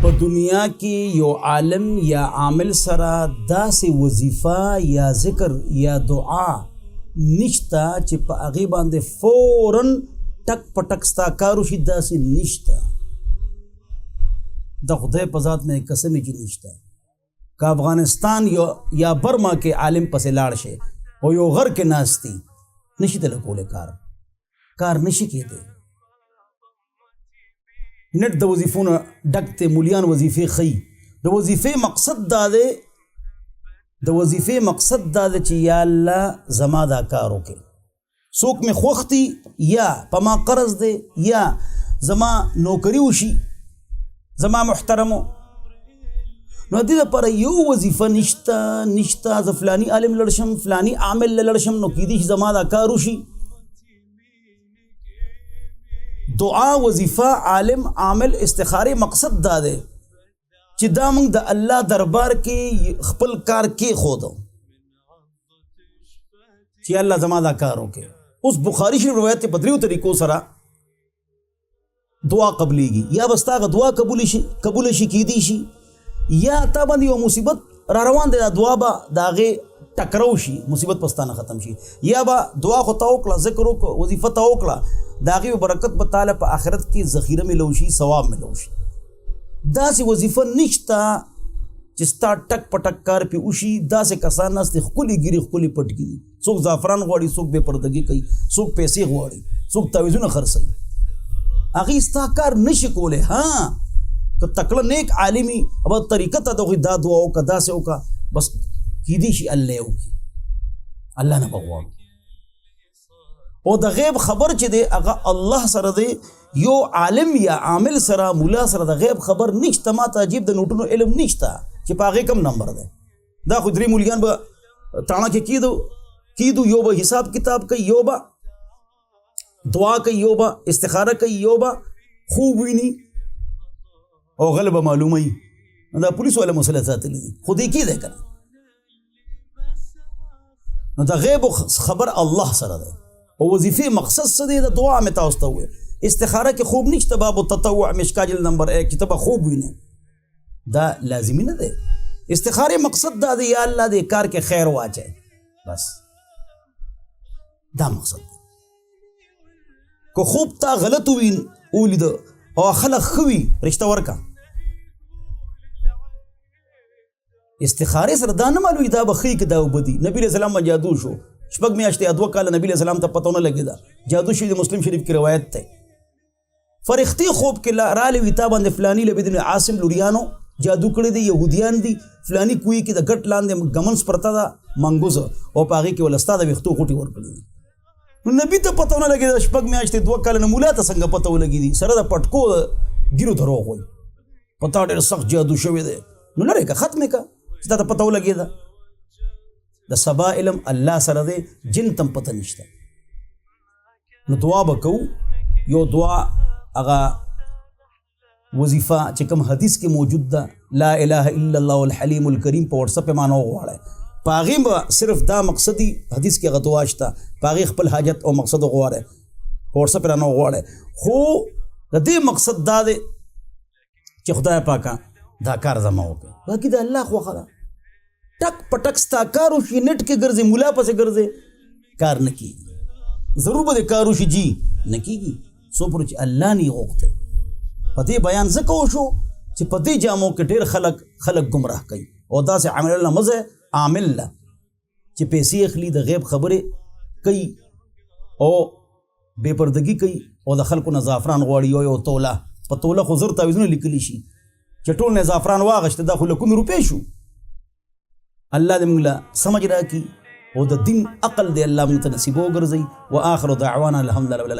په دنیا کې یو عالم یا عامل سره داسې وظیفه یا ذکر یا دعا نشته چې په هغې باندې فوراً ټک په ټک ستا کار وشي، داسې نشته. د خدای په ذات مې قسم چې نشته. که افغانستان یا برما کې عالم پسې لاړ شي او یو غر کې ناستی نشي تله کولی کار نشي کېدی. نت د وظیفو نه ډک دی، مولیان وظیفې ښیي. د وظیفې مقصد دا دی چې یا الله زما دا کار وکړي، څوک مې خوښ دي یا په ما قرض دی یا زما نوکري وشي، زما محترمو. نو دې دپاره یو وظیفه نشته زه فلاني عالم لړ شم، فلاني عامل له لړ شم، نو کیدای شي زما دا کار وشي. دعا، وظیفه، عالم، عامل، استخاره مقصد دا دی چې دا موږ د الله دربار کې خپل کار کې خودو چې الله زما دا کار وکړي. اوس بخاری شریف روایت په دریو طریقو سره دعا قبلیږي. یا بس تا دعا قبول شي کیدی شي، یا تا باندې یو مصیبت را روان دی، دا دعا به د هغې ټکرو شي، مصیبت پستانه ختم شي. یا به دعا خو ته وکړه، ذکر وکړه، وظیفه ته وکړه، د هغې برکت به تعالی په آخرت کې ذخیره ملو شي، ثواب ملو شي. داسې وظیفه نشته چې ستا ټک په ټک کار پې وشي. داسې کسان ناست دي ښکلې ګیرې ښکلې پټکي دي، څوک زعفران غواړي، څوک بې پردګي کوي، څوک پیسې غواړي، څوک تعویذونه خرڅوي. هغې ستا کار نشي کولی. که تکړه نیک عالمي اب طریقه ته د دا دعا وکړه، داسې وکړه، بس کیدی شي الله یې وکړي، الله نه به غواړو. او د غیب خبر چې دی هغه الله سره دی. یو عالم یا عامل سره، مولا سره د غیب خبر نشته. ما ته عجیب د نوټونو علم نشته چې په هغې کم نمبر دی. دا خو درې مولیان به تاڼه کې کیدو، یو به حساب کتاب کوي، یو به دعا کوي، یو به استخاره کوي، یو به خوب ویني او غلب معلومه ای. دا پولیس والا مسله ساتلی دي، خو دې کې دی که نه. نو د غیب خبر الله سره دی. او وظیفې مقصد څه دی؟ د دعا مې تاسو ته وویل. استخاره کې خوب نشته، باب التطوع مشکا جلد نمبر 1 چې ته به خوب وینې، دا لازمي نه دی. استخاره مقصد دا دی یا الله دې کار کې خیر واچي، بس دا مقصد دی. که خوب تا غلط ولیده او خلق ښه وي، رشته ورکه. استخاره سره دا نه معلومي دا به ښه که دا وبدي. نبي علیه السلام به جادو شو، 6 میاشتې 2 کاله نبي علیه السلام ته پته ونه لګېده. جادو شوي د مسلم شریف کې روایت دی. فرښتې خوب کې راغلې وي تا باندې فلاني لبید بن عاصم لوریانو جادو کړی دی، یهودیان دي، فلاني کوی کې د ګټ لاندې ګمنس پرته ده منګوزه، او په هغې کې ول ستا د ویښتو غوټې ورکړي دي. نو نبي ته پته ونه لګېده 6 میاشتې 2 کاله نه مولا ته څنګه پته ولګېدي؟ سره د پټکو ګیرو ته روغ وایي په تا ډېر سخت جادو شوی دی. نو لرې که ختمې که چې تا ته پته ولګېده. د سبا علم الله سره دی، جن تم پته نشته. نو دعا به کوو. یو دعا هغه وظیفه چې کوم حدیث کې موجود ده، لا اله الا الله الحلیم الکریم، په وټسپ یې معنی وغواړئ. په هغې به صرف دا مقصدي حدیث کې هغه دعا شته، په هغې خپل حاجت او مقصد وغواړئ، په وټسپ یې رانه وغواړئ. خو د دې مقصد دا دی چې خدای پاکه دا کار زما وکړي. باقي د الله خوښه ده. ټک په ټک ستا کار وشي، نټ کې ګرځې، مولا پسې ګرځې، کار نه کېږي. ضرور به دې کار وشي، جی نه کېږي څو پورې چې الله نه یې غوښتی. په دې بیان ځکه وشو چې په دې جامو کې ډېر خلک ګمراه کوي. او داسې عامل نه مزه عامل له چې پیسې اخلي، د غیب خبرې کوي او بې پردګي کوي، او د خلکو نه زعفران غواړي. یو توله په توله خو زر تعویذونه لیکلی شي چې ټول نه زعفران واغشته، دا خو لکونو روپۍ شو. الله دې موږ له سمجھ راکړي او د دین عقل دې الله موږ ته نصیب وګرځوي. واخر دعوانا الحمدلله.